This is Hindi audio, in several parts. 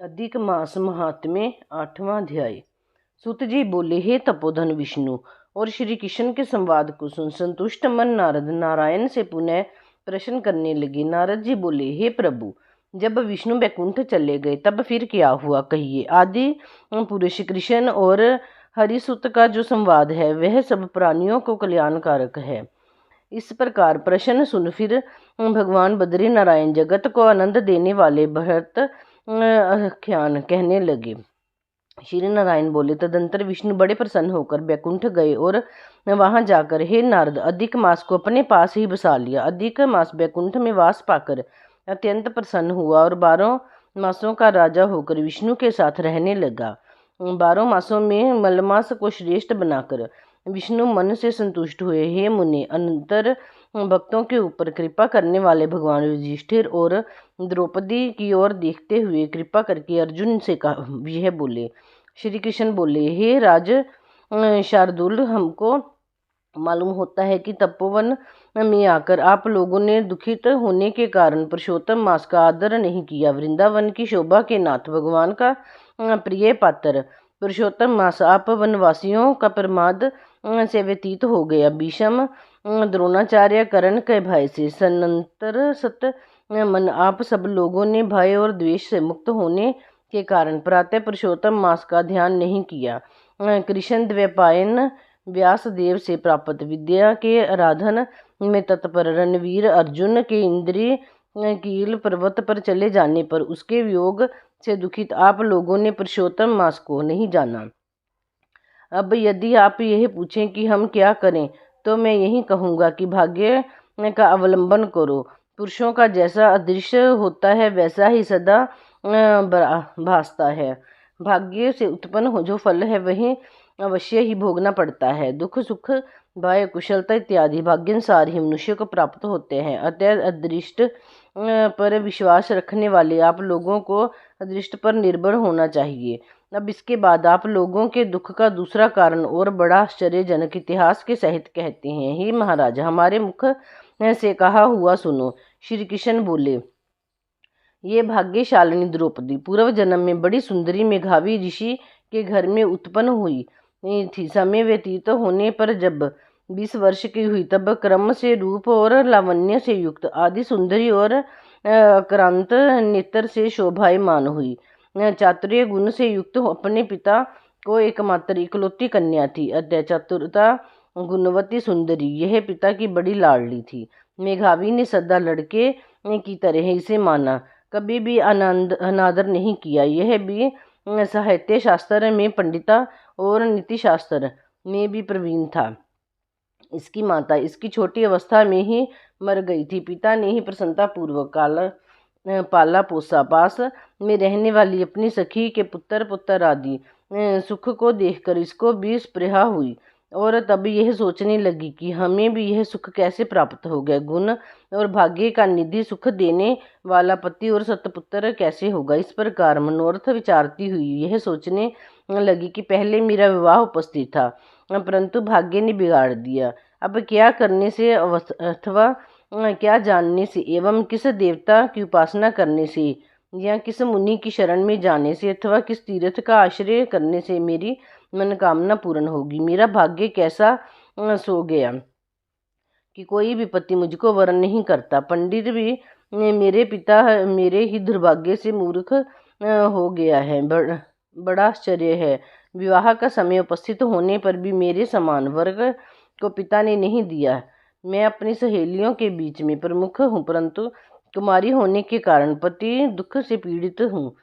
अधिक मास महात्म्य 8वां अध्याय। सूत जी बोले, हे तपोधन विष्णु और श्री कृष्ण के संवाद को सुन संतुष्ट मन नारद नारायण से पुनः प्रश्न करने लगे। नारद जी बोले, हे प्रभु, जब विष्णु बैकुंठ चले गए तब फिर क्या हुआ, कहिए। आदि पुरुष कृष्ण और हरिसुत का जो संवाद है वह सब प्राणियों को कल्याणकारक है। इस प्रकार प्रश्न सुन फिर भगवान बद्री नारायण जगत को आनंद देने वाले भरत आख्यान कहने लगे। श्री नारायण बोले, तदंतर विष्णु बड़े प्रसन्न होकर बैकुंठ गए और वहां जाकर, हे नारद, अधिक मास को अपने पास ही बसा लिया। अधिक मास बैकुंठ में वास पाकर अत्यंत प्रसन्न हुआ और 12 मासों का राजा होकर विष्णु के साथ रहने लगा। 12 मासों में मलमास को श्रेष्ठ बनाकर विष्णु मन से संतुष्ट हुए। हे मुनि, अनंतर भक्तों के ऊपर कृपा करने वाले भगवान युधिष्ठिर और द्रौपदी की ओर देखते हुए कृपा करके अर्जुन से यह बोले। श्री कृष्ण बोले, हे राज शार्दुल, हमको मालूम होता है कि तपोवन में आकर आप लोगों ने दुखित होने के कारण पुरुषोत्तम मास का आदर नहीं किया। वृंदावन की शोभा के नाथ भगवान का प्रिय पात्र पुरुषोत्तम मास आप वनवासियों का प्रमाद से व्यतीत हो गया। भीष्म द्रोणाचार्य कर्ण के भय से सनंतर सत मन आप सब लोगों ने भय और द्वेष से मुक्त होने के कारण प्रातः पुरुषोत्तम मास का ध्यान नहीं किया। कृष्ण द्वैपायन व्यास देव से प्राप्त विद्या के आराधन में तत्पर रणवीर अर्जुन के इंद्रिय कील पर्वत पर चले जाने पर उसके वियोग से दुखित आप लोगों ने पुरुषोत्तम मास को नहीं जाना। अब यदि आप यह पूछें कि हम क्या करें, तो मैं यही कहूँगा कि भाग्य का अवलंबन करो। पुरुषों का जैसा अदृश्य होता है वैसा ही सदा भासता है। भाग्य से उत्पन्न हो जो फल है वही अवश्य ही भोगना पड़ता है। दुख सुख भय कुशलता इत्यादि भाग्यानुसार ही मनुष्य को प्राप्त होते हैं। अतः अदृष्ट पर विश्वास रखने वाले आप लोगों को अदृष्ट पर निर्भर होना चाहिए। अब इसके बाद आप लोगों के दुख का दूसरा कारण और बड़ा आश्चर्यजनक इतिहास के सहित कहते हैं। हे महाराज, हमारे मुख से कहा हुआ सुनो। श्री कृष्ण बोले, ये भाग्यशालिनी द्रौपदी पूर्व जन्म में बड़ी सुंदरी मेघावी ऋषि के घर में उत्पन्न हुई थी। समय व्यतीत होने पर जब 20 वर्ष की हुई तब क्रम से रूप और लावण्य से युक्त आदि सुंदरी और क्रांत नेत्र से शोभायमान हुई। चातुर्य गुण से युक्त अपने पिता को एकमात्र इकलौती कन्या थी। अतः चतुरता गुणवती सुंदरी यह पिता की बड़ी लाडली थी। मेघावी ने सदा लड़के की तरह इसे माना, कभी भी अनादर नहीं किया। यह भी साहित्य शास्त्र में पंडिता और नीति शास्त्र में भी प्रवीण था। इसकी माता इसकी छोटी अवस्था में ही मर गई थी। पिता ने ही प्रसन्नता पूर्वक पाला पोसा। पास में रहने वाली अपनी सखी के पुत्र आदि सुख को देखकर इसको भी स्पृहा हुई और तब यह सोचने लगी कि हमें भी यह सुख कैसे प्राप्त हो गया। गुण और भाग्य का निधि सुख देने वाला पति और सतपुत्र कैसे होगा। इस प्रकार मनोरथ विचारती हुई यह सोचने लगी कि पहले मेरा विवाह उपस्थित था, परंतु भाग्य ने बिगाड़ दिया। अब क्या करने से अथवा क्या जानने से एवं किस देवता की उपासना करने से या किस मुनि की शरण में जाने से अथवा किस तीर्थ का आश्रय करने से मेरी मनोकामना पूर्ण होगी। मेरा भाग्य कैसा सो गया कि कोई भी पति मुझको वरण नहीं करता। पंडित भी मेरे पिता मेरे ही दुर्भाग्य से मूर्ख हो गया है। बड़ा आश्चर्य है, विवाह का समय उपस्थित होने पर भी मेरे समान वर्ग को पिता ने नहीं दिया। मैं अपनी सहेलियों के बीच में प्रमुख हूँ, परंतु कुमारी होने के कारण पति दुख से पीड़ित हूँ।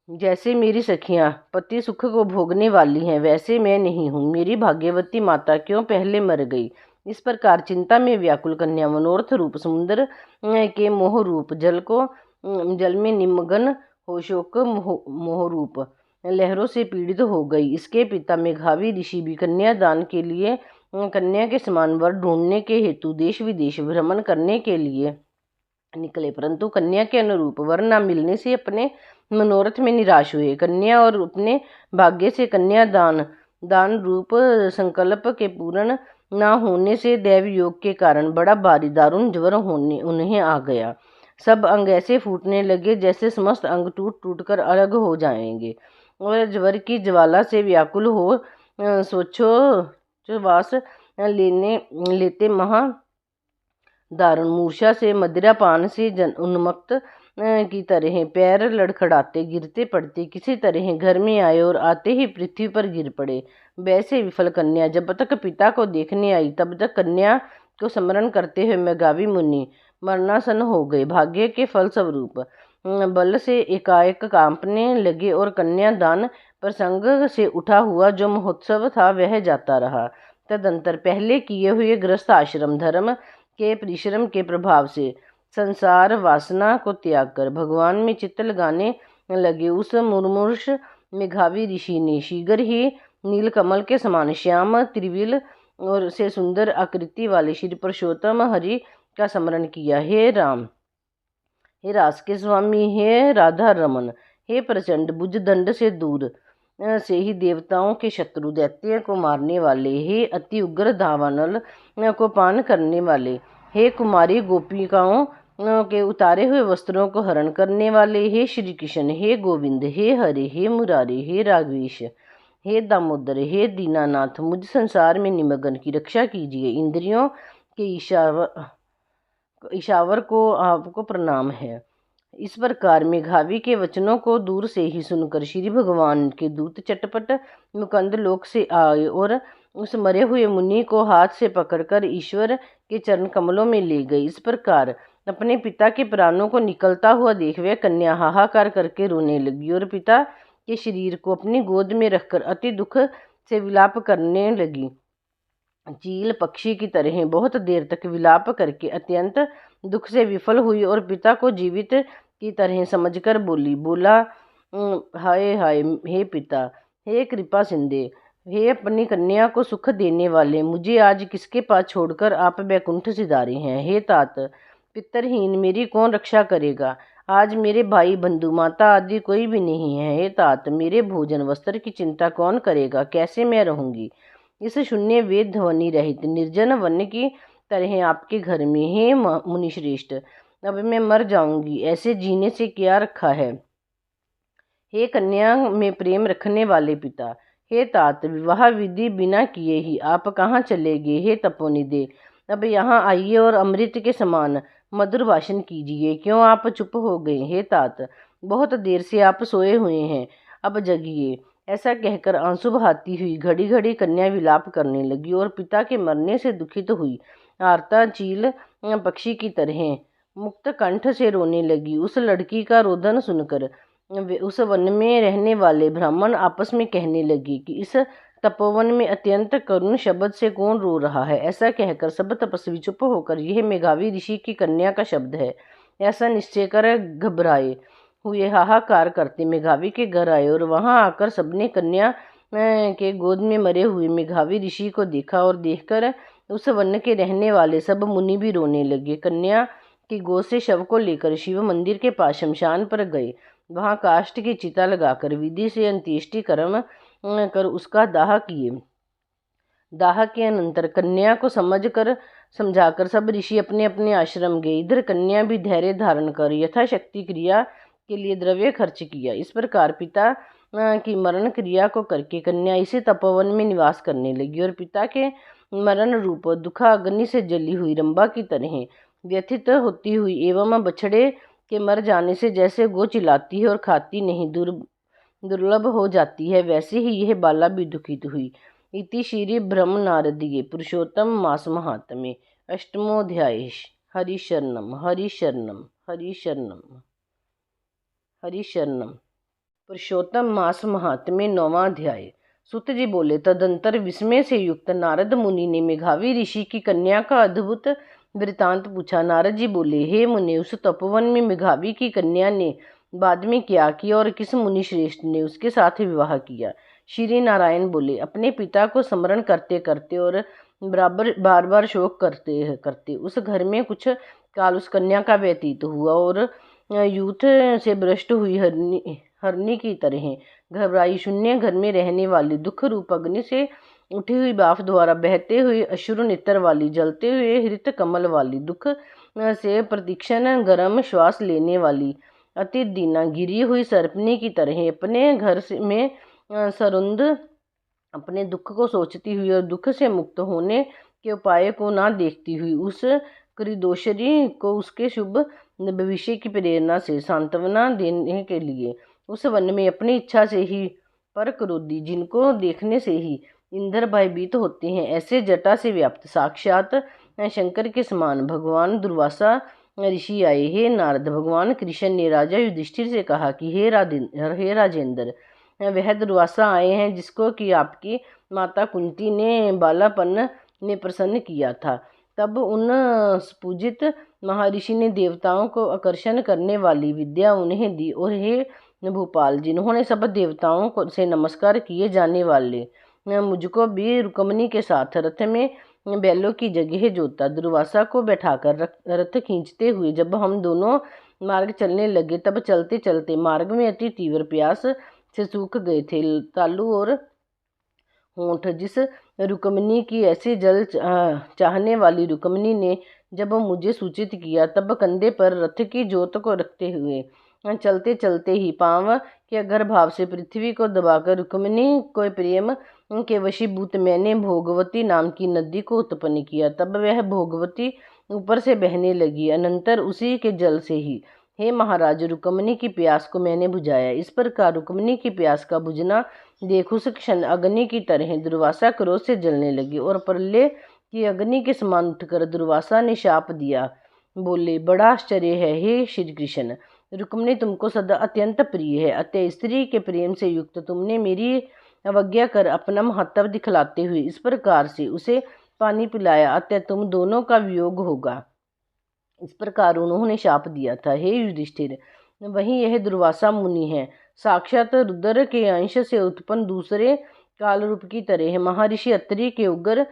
जैसे मेरी सखियां पति सुख को भोगने वाली हैं वैसे मैं नहीं हूँ। मेरी भाग्यवती माता क्यों पहले मर गई। इस प्रकार चिंता में व्याकुल कन्या मनोरथ रूप समुद्र के मोह रूप जल में निमग्न हो शोक मोह रूप लहरों से पीड़ित हो गई। इसके पिता मेघावी ऋषि भी कन्यादान के लिए कन्या के समान वर ढूंढने के हेतु देश विदेश भ्रमण करने के लिए निकले, परंतु कन्या के अनुरूप वर न मिलने से अपने मनोरथ में निराश हुए। कन्या और अपने भाग्य से दान रूप संकल्प के पूर्ण न होने से दैव योग के कारण बड़ा भारी दारुण ज्वर उन्हें आ गया। सब अंग ऐसे फूटने लगे जैसे समस्त अंग टूट टूट कर अलग हो जाएंगे, और ज्वर की ज्वाला से व्याकुल हो श्वास लेने लेते महा दारुण मूर्छा से, मदिरा पान से उन्मत्त की तरह पैर लड़खड़ाते गिरते पड़ते किसी तरह घर में आए और आते ही पृथ्वी पर गिर पड़े। वैसे विफल कन्या जब तक पिता को देखने आई तब तक कन्या को स्मरण करते हुए मेघावी मुनि मरणासन हो गए। भाग्य के फल स्वरूप बल से एकाएक कांपने लगे और कन्यादान प्रसंग से उठा हुआ जो महोत्सव था वह जाता रहा। तदंतर पहले किए हुए गृहस्थ आश्रम धर्म के परिश्रम के प्रभाव से संसार वासना को त्याग कर भगवान में चित्त लगाने लगे उस मुमुर्ष मेघावी ऋषि ने शीघ्र ही नीलकमल के समान श्याम त्रिविल और से सुंदर आकृति वाले श्री पुरुषोत्तम हरि का स्मरण किया। हे राम, हे रास के स्वामी, हे राधा रमन, हे प्रचंड भुज दंड से दूर से ही देवताओं के शत्रु दैत्य को मारने वाले, हे अति उग्र दावानल को पान करने वाले, हे कुमारी गोपिकाओं के उतारे हुए वस्त्रों को हरण करने वाले, हे श्री कृष्ण, हे गोविंद, हे हरे, हे मुरारी, हे राघवेश, हे दामोदर, हे दीनानाथ, मुझ संसार में निमग्न की रक्षा कीजिए। इंद्रियों के ईशावर को आपको प्रणाम है। इस प्रकार मेघावी के वचनों को दूर से ही सुनकर श्री भगवान के दूत चटपट मुकंद लोक से आए और उस मरे हुए मुनि को हाथ से पकड़कर ईश्वर के चरण कमलों में ले गए। इस प्रकार अपने पिता के प्राणों को निकलता हुआ देख वह कन्या हाहाकार करके रोने लगी और पिता के शरीर को अपनी गोद में रखकर अति दुख से विलाप करने लगी। चील पक्षी की तरह बहुत देर तक विलाप करके अत्यंत दुख से विफल हुई और पिता को जीवित की तरह समझकर बोला, हाय हाय हे पिता, हे कृपा सिंधे, हे अपनी कन्या को सुख देने वाले, मुझे आज किसके पास छोड़कर आप बैकुंठ सिधारे हैं। हे तात, पितरहीन मेरी कौन रक्षा करेगा। आज मेरे भाई बंधु माता आदि कोई भी नहीं है। हे तात, मेरे भोजन वस्त्र की चिंता कौन करेगा। कैसे मैं रहूंगी इस शून्य वेद ध्वनि रहित निर्जन वन की तरह आपके घर में। हे मुनिश्रेष्ठ, अब मैं मर जाऊंगी, ऐसे जीने से क्या रखा है। हे कन्या में प्रेम रखने वाले पिता, हे तात, विवाह विधि बिना किए ही आप कहाँ चले गए। हे तपोनिधे, अब यहाँ आइए और अमृत के समान मधुर भाषण कीजिए। क्यों आप चुप हो गए। हे तात, बहुत देर से आप सोए हुए हैं, अब जगिए। ऐसा कहकर आंसू बहाती हुई घड़ी घड़ी कन्या विलाप करने लगी और पिता के मरने से दुखित हुई आर्ता चील पक्षी की तरह मुक्त कंठ से रोने लगी। उस लड़की का रोदन सुनकर उस वन में रहने वाले ब्राह्मण आपस में कहने लगे कि इस तपोवन में अत्यंत करुण शब्द से कौन रो रहा है। ऐसा कहकर सब तपस्वी चुप होकर यह मेघावी ऋषि की कन्या का शब्द है ऐसा निश्चय कर घबराए हुए हाहाकार करते मेघावी के घर आए और वहां आकर सबने कन्या के गोद में मरे हुए मेघावी ऋषि को देखा और देखकर उस वन के रहने वाले सब मुनि भी रोने लगे। कन्या की गोद से शव को लेकर शिव मंदिर के पास शमशान पर गए। वहां काष्ठ की चिता लगाकर विधि से अंत्येष्टि कर्म कर उसका दाह किए। दाह के अनंतर कन्या को समझाकर सब ऋषि अपने अपने आश्रम गए। इधर कन्या भी धैर्य धारण कर यथाशक्ति क्रिया के लिए द्रव्य खर्च किया। इस प्रकार पिता की मरण क्रिया को करके कन्या इसी तपोवन में निवास करने लगी और पिता के मरण रूप दुखा अग्नि से जली हुई रंभा की तरह व्यथित होती हुई एवं बछड़े के मर जाने से जैसे गो चिल्लाती है और खाती नहीं दुर्लभ हो जाती है, वैसे ही यह बाला भी दुखित हुई। इति श्री ब्रह्म नारदीय पुरुषोत्तम मास महात्म्ये अष्टमोऽध्याय। हरि शरणम हरि शरणम हरि शरणम हरि शरणम। पुरुषोत्तम मास महात्म्य 9वां अध्याय। सूत जी बोले, तदंतर विस्मय से युक्त नारद मुनि ने मेघावी ऋषि की कन्या का अद्भुत वृतांत पूछा। नारद जी बोले, हे मुनि, उस तपोवन में मेघावी की कन्या ने बाद में क्या किया और किस मुनि श्रेष्ठ ने उसके साथ विवाह किया। श्री नारायण बोले, अपने पिता को स्मरण करते करते और बार बार शोक करते करते उस घर में कुछ काल उस कन्या का व्यतीत हुआ और यूथ से भ्रष्ट हुई हरनी की तरह घबराई शून्य घर में रहने वाली दुख रूप अग्नि से उठी हुई बाफ द्वारा बहते हुए अश्रु नेत्र वाली जलते हुए हृत कमल वाली दुख से प्रतिक्षण गर्म श्वास लेने वाली अति दीना गिरी हुई सर्पनी की तरह अपने में सरुंद अपने दुख को सोचती हुई और दुख से मुक्त होने के उपाय को ना देखती हुई उस कृदोषरी को उसके शुभ भविष्य की प्रेरणा से सांत्वना देने के लिए उस वन में अपनी इच्छा से ही पर क्रोधी जिनको देखने से ही इंद्र भयभीत होते हैं ऐसे जटा से व्याप्त साक्षात शंकर के समान भगवान दुर्वासा ऋषि आए। हे नारद, भगवान कृष्ण ने राजा युधिष्ठिर से कहा कि हे राजेंद्र, वह दुर्वासा आए हैं जिसको कि आपकी माता कुंती ने बालापन में प्रसन्न किया था। तब उन पूजित महर्षि ने देवताओं को आकर्षण करने वाली विद्या उन्हें दी। और हे भूपाल, जिन्होंने सब देवताओं को से नमस्कार किए जाने वाले मुझको भी रुक्मिणी के साथ रथ में बैलों की जगह जोता दुर्वासा को बैठाकर रथ खींचते हुए जब हम दोनों मार्ग चलने लगे, तब चलते चलते मार्ग में अति तीव्र प्यास से सूख गए थे तालू और होंठ। जिस रुक्मिणी की ऐसे जल चाहने वाली रुक्मिणी ने जब मुझे सूचित किया, तब कंधे पर रथ की जोत को रखते हुए चलते चलते ही पांव के अगर भाव से पृथ्वी को दबाकर रुक्मिणी को प्रेम के वशीभूत मैंने भोगवती नाम की नदी को उत्पन्न किया। तब वह भोगवती ऊपर से बहने लगी, अनंतर उसी के जल से ही हे महाराज रुक्मिणी की प्यास को मैंने बुझाया। इस प्रकार रुक्मिणी की प्यास का बुझना देख उस क्षण अग्नि की तरह दुर्वासा क्रोध से जलने लगी और प्रलय की अग्नि के समान उठकर दुर्वासा ने शाप दिया। बोले, बड़ा आश्चर्य है हे श्री कृष्ण, रुक्मिणी तुमको सदा अत्यंत प्रिय है, अतः स्त्री के प्रेम से युक्त तुमने मेरी अवज्ञा कर अपना महत्व दिखलाते हुए इस प्रकार से उसे पानी पिलाया, अतः तुम दोनों का वियोग होगा। इस प्रकार उन्होंने शाप दिया था। हे युधिष्ठिर, वहीं यह दुर्वासा मुनि है, साक्षात रुद्र के अंश से उत्पन्न दूसरे काल रूप की तरह महर्षि अत्रि के उग्र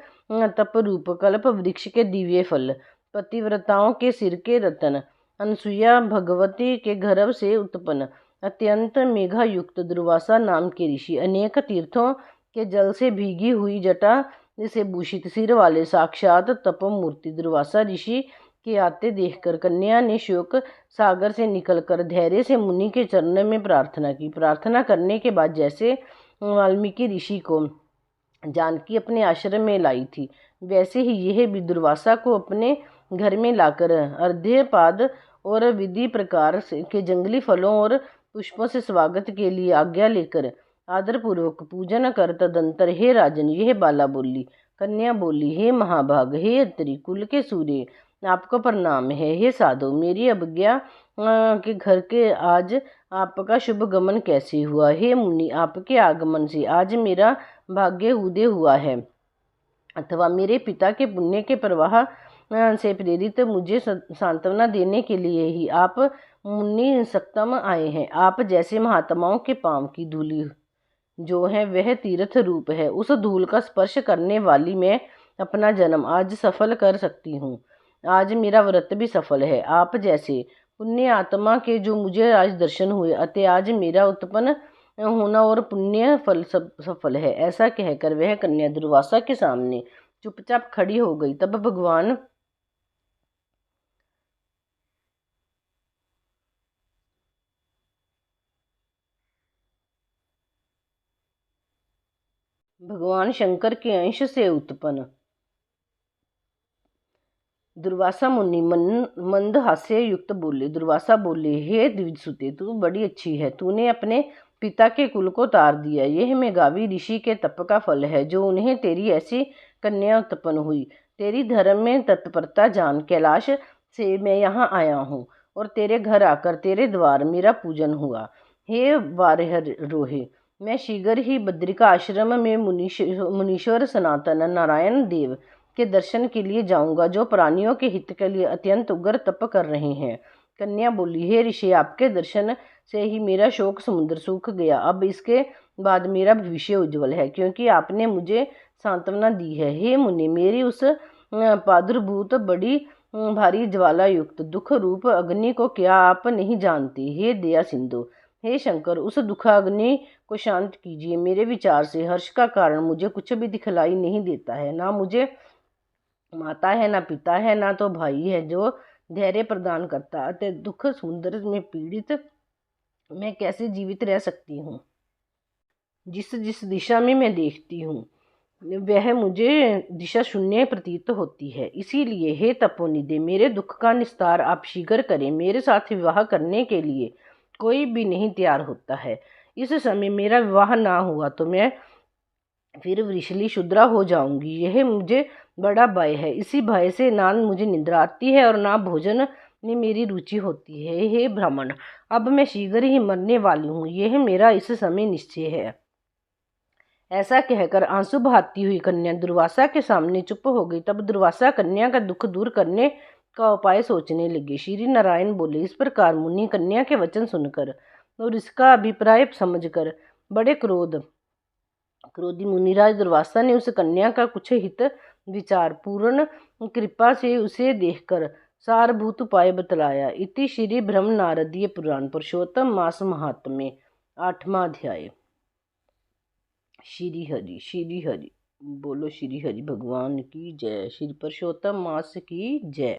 तप रूप कल्प वृक्ष के दिव्य फल, पतिव्रताओं के सिर के रतन, अनसुया भगवती के गर्भ से उत्पन्न अत्यंत मेघा युक्त दुर्वासा नाम के ऋषि, अनेक तीर्थों के जल से भीगी हुई जटा से भूषित सिर वाले साक्षात तप मूर्ति दुर्वासा ऋषि के आते देखकर कन्या ने शोक सागर से निकलकर धैर्य से मुनि के चरणों में प्रार्थना की। प्रार्थना करने के बाद जैसे वाल्मीकि ऋषि को जानकी अपने आश्रम में लाई थी, वैसे ही यह भी दुर्वासा को अपने घर में लाकर अर्घ्यपाद और विधि प्रकार के जंगली फलों और पुष्पों से स्वागत के लिए आज्ञा लेकर आदरपूर्वक पूजन कर तदंतर हे राजन, यह बाला बोली। कन्या बोली, हे महाभाग, हे अत्रि कुल के सूर्य, आपको प्रणाम है। हे साधु, मेरी अवज्ञा के घर के आज आपका शुभ गमन कैसे हुआ? हे मुनि, आपके आगमन से आज मेरा भाग्य उदय हुआ है, अथवा मेरे पिता के पुण्य के प्रवाह से प्रेरित मुझे सांत्वना देने के लिए ही आप मुनि सत्तम आए हैं। आप जैसे महात्माओं के पांव की धूली जो है वह तीर्थ रूप है, उस धूल का स्पर्श करने वाली मैं अपना जन्म आज सफल कर सकती हूँ। आज मेरा व्रत भी सफल है। आप जैसे पुण्य आत्मा के जो मुझे आज दर्शन हुए, अतः आज मेरा उत्पन्न होना और पुण्य फल सब सफल है। ऐसा कहकर वह कन्या दुर्वासा के सामने चुपचाप खड़ी हो गई। तब भगवान शंकर के अंश से उत्पन्न दुर्वासा मुनि मंद हास्य युक्त बोले। दुर्वासा बोले, हे द्विजसुते, तू बड़ी अच्छी है, तूने अपने पिता के कुल को तार दिया। यह मेघावी ऋषि के तप का फल है जो उन्हें तेरी ऐसी कन्या उत्पन्न हुई। तेरी धर्म में तत्परता जान कैलाश से मैं यहाँ आया हूँ और तेरे घर आकर तेरे द्वार मेरा पूजन हुआ। हे वारहरोहे, मैं शीघ्र ही बद्रिका आश्रम में मुनीश्वर सनातन नारायण देव के दर्शन के लिए जाऊंगा, जो प्राणियों के हित के लिए अत्यंत उग्र तप कर रहे हैं। कन्या बोली, हे ऋषि, आपके दर्शन से ही मेरा शोक समुद्र सूख गया। अब इसके बाद मेरा भविष्य उज्जवल है, क्योंकि आपने मुझे सांत्वना दी है। हे मुनि, मेरी उस प्रादुर्भूत बड़ी भारी ज्वाला युक्त दुख रूप अग्नि को क्या आप नहीं जानते? हे दया सिंधु, हे शंकर, उस दुखाग्नि को शांत कीजिए। मेरे विचार से हर्ष का कारण मुझे कुछ भी दिखलाई नहीं देता है। ना मुझे माता है, ना पिता है, ना तो भाई है जो धैर्य प्रदान करता अतः दुख समुद्र में पीड़ित मैं कैसे जीवित रह सकती हूँ। जिस जिस दिशा में मैं देखती हूँ वह मुझे दिशा शून्य प्रतीत होती है। इसीलिए हे तपोनिधि, मेरे दुख का निस्तार आप शीघ्र करें। मेरे साथ विवाह करने के लिए कोई भी नहीं तैयार होता है। इस समय मेरा विवाह ना हुआ तो मैं फिर वृषली शूद्रा हो जाऊंगी। यह मुझे बड़ा भय है। इसी भय से ना मुझे निद्रा आती है और ना भोजन में मेरी रुचि होती है। हे ब्राह्मण, अब मैं शीघ्र ही मरने वाली हूँ, यह मेरा इस समय निश्चय है। ऐसा कहकर आंसू बहाती हुई कन्या दुर्वासा के सामने चुप हो गई। तब दुर्वासा कन्या का दुख दूर करने का उपाय सोचने लगे। श्री नारायण बोले, इस प्रकार मुनि कन्या के वचन सुनकर और इसका अभिप्राय समझकर बड़े क्रोधी मुनिराज दुर्वासा ने उस कन्या का कुछ हित विचार पूर्ण कृपा से उसे देखकर सारभूत उपाय बतलाया। इति श्री ब्रह्म नारदीय पुराण पुरुषोत्तम मास महात्म्य 8वां अध्याय। श्री हरि बोलो, श्री हरि भगवान की जय। श्री पुरुषोत्तम मास की जय।